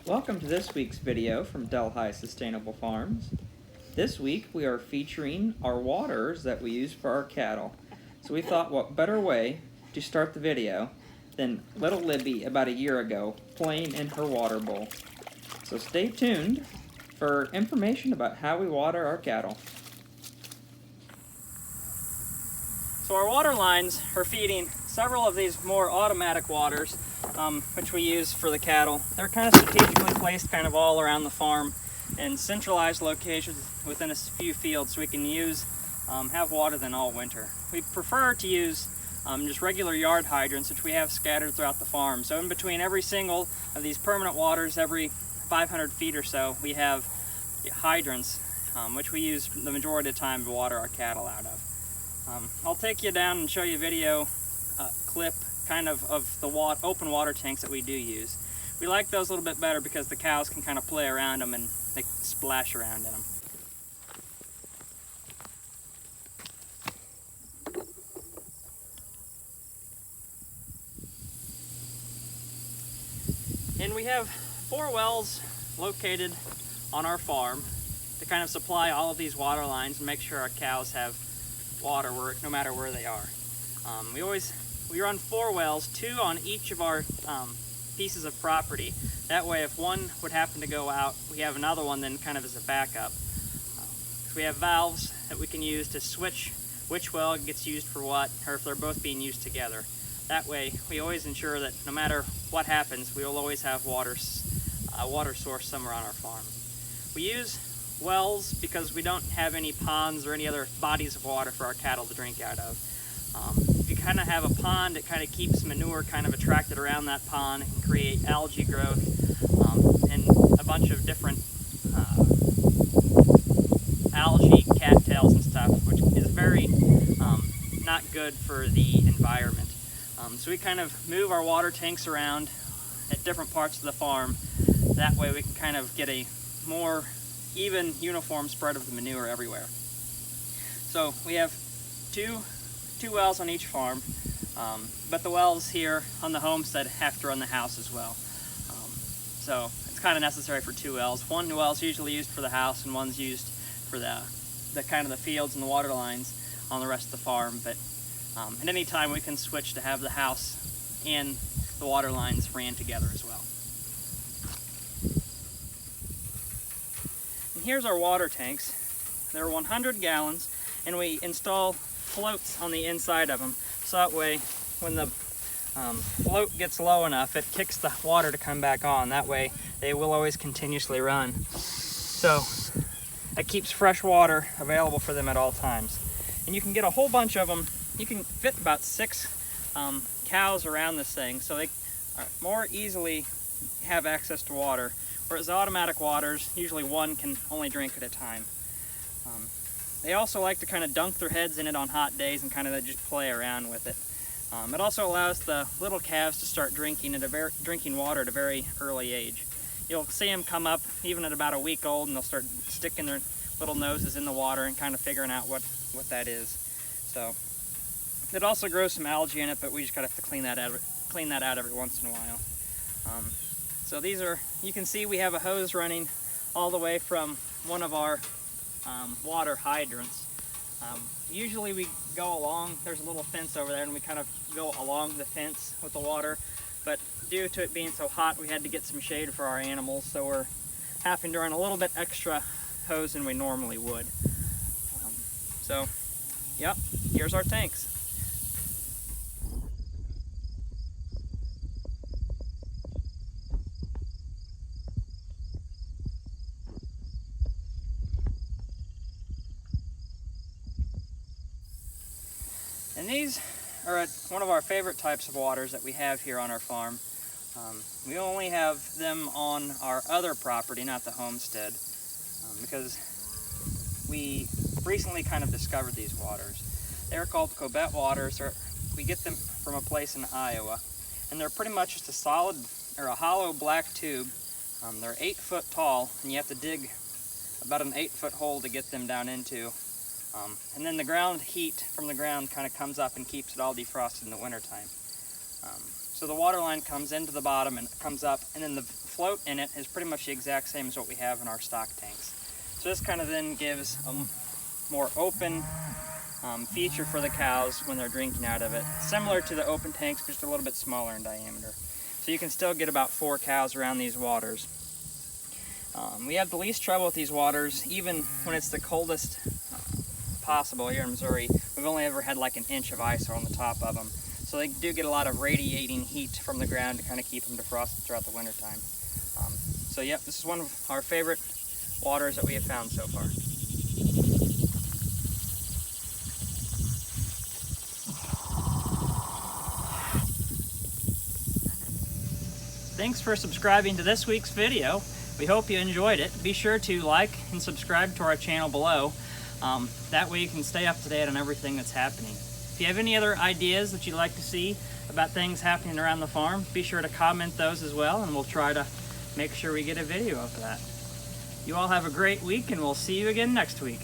Welcome to this week's video from Delhi Sustainable Farms. This week we are featuring our waters that we use for our cattle. So we thought what better way to start the video than little Libby about a year ago playing in her water bowl. So stay tuned for information about how we water our cattle. So our water lines are feeding several of these more automatic waters, which we use for the cattle. They're kind of strategically placed kind of all around the farm in centralized locations within a few fields, so we can have water then all winter. We prefer to use just regular yard hydrants, which we have scattered throughout the farm. So in between every single of these permanent waters, every 500 feet or so, we have hydrants, which we use the majority of the time to water our cattle out of. I'll take you down and show you a video clip kind of the open water tanks that we do use. We like those a little bit better because the cows can kind of play around them and they splash around in them. And we have 4 wells located on our farm to kind of supply all of these water lines and make sure our cows have water no matter where they are. We run 4 wells, 2 on each of our pieces of property. That way if one would happen to go out, we have another one then kind of as a backup. So we have valves that we can use to switch which well gets used for what, or if they're both being used together. That way we always ensure that no matter what happens, we will always have water source somewhere on our farm. We use wells because we don't have any ponds or any other bodies of water for our cattle to drink out of. If you kind of have a pond, it kind of keeps manure kind of attracted around that pond and can create algae growth and a bunch of different algae, cattails and stuff, which is very not good for the environment. So we kind of move our water tanks around at different parts of the farm. That way we can kind of get a more even, uniform spread of the manure everywhere. So we have two wells on each farm, but the wells here on the homestead have to run the house as well. So it's kind of necessary for 2 wells. One well is usually used for the house and one's used for the kind of the fields and the water lines on the rest of the farm. But at any time we can switch to have the house and the water lines ran together as well. And here's our water tanks. They're 100 gallons and we install floats on the inside of them, so that way when the float gets low enough, it kicks the water to come back on. That way they will always continuously run, so it keeps fresh water available for them at all times. And you can get a whole bunch of them. You can fit about 6 cows around this thing, so they more easily have access to water, whereas the automatic waters, usually one can only drink at a time. They also like to kind of dunk their heads in it on hot days and kind of just play around with it. It also allows the little calves to start drinking water at a very early age. You'll see them come up even at about a week old, and they'll start sticking their little noses in the water and kind of figuring out what that is. So it also grows some algae in it, but we just gotta have to clean that out every once in a while. So these are, you can see we have a hose running all the way from one of our water hydrants. Usually we go along, there's a little fence over there, and we kind of go along the fence with the water, but due to it being so hot, we had to get some shade for our animals, so we're having to run a little bit extra hose than we normally would. So, yep, here's our tanks. And these are one of our favorite types of waters that we have here on our farm. We only have them on our other property, not the homestead, because we recently kind of discovered these waters. They're called Cobet Waters. We get them from a place in Iowa, and they're pretty much just a hollow black tube. They're 8 foot tall, and you have to dig about an 8-foot hole to get them down into. And then the ground heat from the ground kind of comes up and keeps it all defrosted in the wintertime. So the water line comes into the bottom and comes up, and then the float in it is pretty much the exact same as what we have in our stock tanks. So this kind of then gives a more open feature for the cows when they're drinking out of it. Similar to the open tanks, but just a little bit smaller in diameter. So you can still get about 4 cows around these waters. We have the least trouble with these waters, even when it's the coldest possible here in Missouri. We've only ever had like an inch of ice on the top of them. So they do get a lot of radiating heat from the ground to kind of keep them defrosted throughout the winter time. So yep, this is one of our favorite waters that we have found so far. Thanks for subscribing to this week's video. We hope you enjoyed it. Be sure to like and subscribe to our channel below. That way you can stay up to date on everything that's happening. If you have any other ideas that you'd like to see about things happening around the farm, be sure to comment those as well, and we'll try to make sure we get a video of that. You all have a great week, and we'll see you again next week.